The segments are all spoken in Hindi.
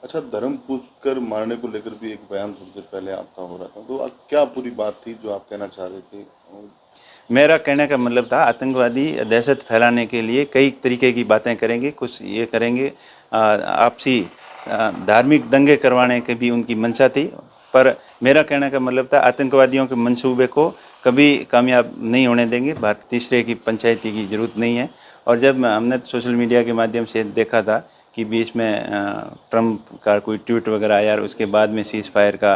अच्छा, धर्म पूछकर मारने को लेकर भी एक बयान थोड़ी देर पहले आपका हो रहा था, तो क्या पूरी बात थी जो आप कहना चाह रहे थे? मेरा कहने का मतलब था आतंकवादी दहशत फैलाने के लिए कई तरीके की बातें करेंगे, कुछ ये करेंगे, आपसी धार्मिक दंगे करवाने की भी उनकी मंशा थी। पर मेरा कहने का मतलब था आतंकवादियों के मंसूबे को कभी कामयाब नहीं होने देंगे। भारत तीसरे की पंचायती की ज़रूरत नहीं है। और जब हमने सोशल मीडिया के माध्यम से देखा था कि बीच में ट्रंप का कोई ट्वीट वगैरह आया और उसके बाद में सीज़ फायर का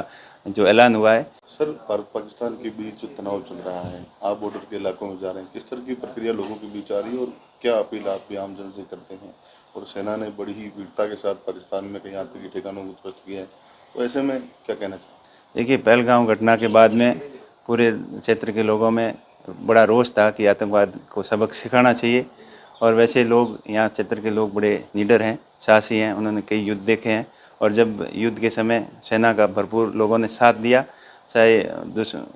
जो ऐलान हुआ है। सर, भारत पाकिस्तान के बीच जो तनाव चल रहा है, आप बॉर्डर के इलाकों में जा रहे हैं, किस तरह की प्रक्रिया लोगों के बीच आ रही है और क्या अपील आप भी आम जन से करते हैं? और सेना ने बड़ी ही वीरता के साथ पाकिस्तान में कई आतंकी ठिकानों को ध्वस्त किया है, तो ऐसे में क्या कहना चाहिए? देखिए, पहलगाम घटना के बाद में पूरे क्षेत्र के लोगों में बड़ा रोष था कि आतंकवाद को सबक सिखाना चाहिए। और वैसे लोग यहाँ क्षेत्र के लोग बड़े निडर हैं, साहसी हैं, उन्होंने कई युद्ध देखे हैं। और जब युद्ध के समय सेना का भरपूर लोगों ने साथ दिया, चाहे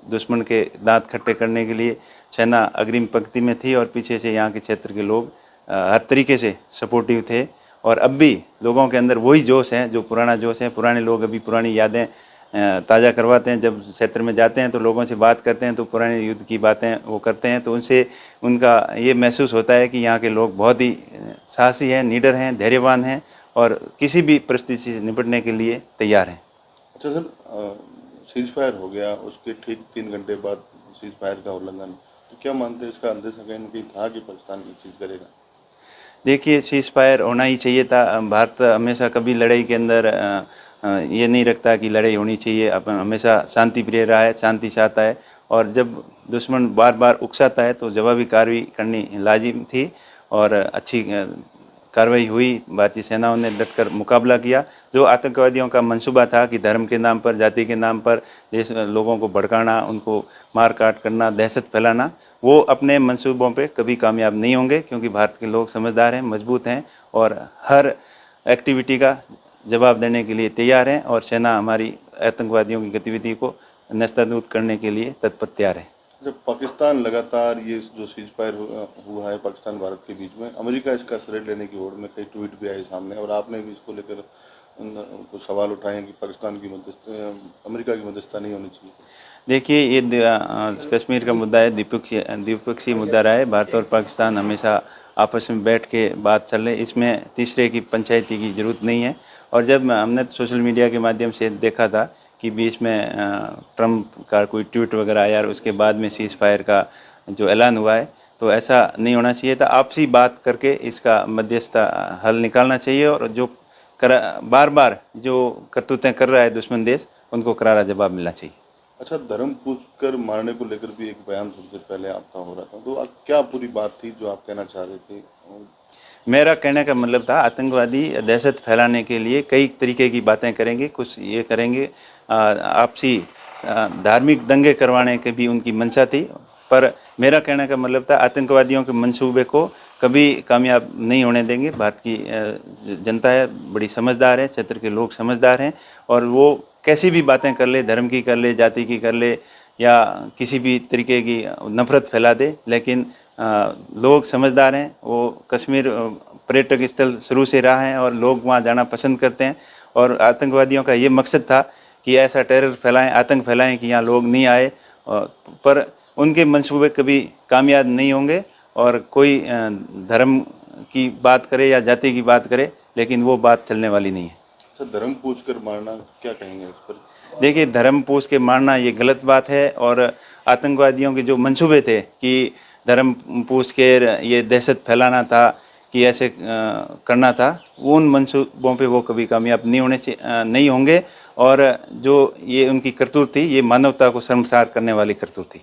दुश्मन के दांत खट्टे करने के लिए सेना अग्रिम पंक्ति में थी और पीछे से यहाँ के क्षेत्र के लोग हर तरीके से सपोर्टिव थे। और अब भी लोगों के अंदर वही जोश है जो पुराना जोश है। पुराने लोग अभी पुरानी यादें ताज़ा करवाते हैं। जब क्षेत्र में जाते हैं तो लोगों से बात करते हैं तो पुराने युद्ध की बातें वो करते हैं, तो उनसे उनका ये महसूस होता है कि यहाँ के लोग बहुत ही साहसी हैं, निडर हैं, धैर्यवान हैं और किसी भी परिस्थिति से निपटने के लिए तैयार हैं। अच्छा सर, सीज फायर हो गया, उसके ठीक 3 घंटे बाद सीज फायर का उल्लंघन, तो क्या मानते हैं इसका अंदेशा कहीं न कहीं था कि पाकिस्तान ये चीज़ करेगा? देखिए, सीज़ फायर होना ही चाहिए था। भारत हमेशा कभी लड़ाई के अंदर ये नहीं रखता कि लड़ाई होनी चाहिए। अपन हमेशा शांति प्रिय रहा है, शांति चाहता है। और जब दुश्मन बार बार उकसाता है तो जवाबी कार्रवाई करनी लाजिम थी और अच्छी कार्रवाई हुई। भारतीय सेनाओं ने डटकर मुकाबला किया। जो आतंकवादियों का मंसूबा था कि धर्म के नाम पर, जाति के नाम पर देश लोगों को भड़काना, उनको मार काट करना, दहशत फैलाना, वो अपने मंसूबों पे कभी कामयाब नहीं होंगे, क्योंकि भारत के लोग समझदार हैं, मजबूत हैं और हर एक्टिविटी का जवाब देने के लिए तैयार हैं। और सेना हमारी आतंकवादियों की गतिविधि को नस्तानाबूद करने के लिए तत्पर तैयार है। जब पाकिस्तान लगातार ये जो सीज फायर हुआ है पाकिस्तान भारत के बीच में, अमेरिका इसका श्रेय लेने की होड़ में कई ट्वीट भी आए सामने और आपने भी इसको लेकर कुछ सवाल उठाए हैं कि पाकिस्तान की अमेरिका की मध्यस्थता नहीं होनी चाहिए। देखिए, ये कश्मीर का मुद्दा है, द्विपक्षीय मुद्दा रहा है। भारत और पाकिस्तान हमेशा आपस में बैठ के बात चल रही, इसमें तीसरे की पंचायती की ज़रूरत नहीं है। और जब हमने सोशल मीडिया के माध्यम से देखा था कि बीच में ट्रंप का कोई ट्वीट वगैरह आया और उसके बाद में सीज़ फायर का जो ऐलान हुआ है, तो ऐसा नहीं होना चाहिए था। आपसी बात करके इसका मध्यस्थता हल निकालना चाहिए और जो बार बार जो करतूतें कर रहा है दुश्मन देश, उनको करारा जवाब मिलना चाहिए। अच्छा, धर्म पूछकर मारने को लेकर भी एक बयान थोड़ी देर पहले आपका हो रहा था, तो क्या पूरी बात थी जो आप कहना चाह रहे थे? मेरा कहने का मतलब था आतंकवादी दहशत फैलाने के लिए कई तरीके की बातें करेंगे, कुछ ये करेंगे, आपसी धार्मिक दंगे करवाने की भी उनकी मंशा थी। पर मेरा कहने का मतलब था आतंकवादियों के मंसूबे को कभी कामयाब नहीं होने देंगे। भारत की जनता है, बड़ी समझदार है, क्षेत्र के लोग समझदार हैं और वो कैसी भी बातें कर ले, धर्म की कर ले, जाति की कर ले या किसी भी तरीके की नफरत फैला दे, लेकिन लोग समझदार हैं। वो कश्मीर पर्यटक स्थल शुरू से रहा है और लोग वहाँ जाना पसंद करते हैं। और आतंकवादियों का ये मकसद था कि ऐसा टेरर फैलाएं, आतंक फैलाएं कि यहाँ लोग नहीं आए, पर उनके मंसूबे कभी कामयाब नहीं होंगे। और कोई धर्म की बात करे या जाति की बात करे, लेकिन वो बात चलने वाली नहीं है। अच्छा, धर्म पूछकर मारना, क्या कहेंगे इस पर? देखिए, धर्म पूछ के मारना ये गलत बात है। और आतंकवादियों के जो मंसूबे थे कि धर्म पूछ के ये दहशत फैलाना था, कि ऐसे करना था, उन मंसूबों पे वो कभी कामयाब नहीं होंगे। और जो ये उनकी करतूत थी, ये मानवता को शर्मसार करने वाली करतूत थी।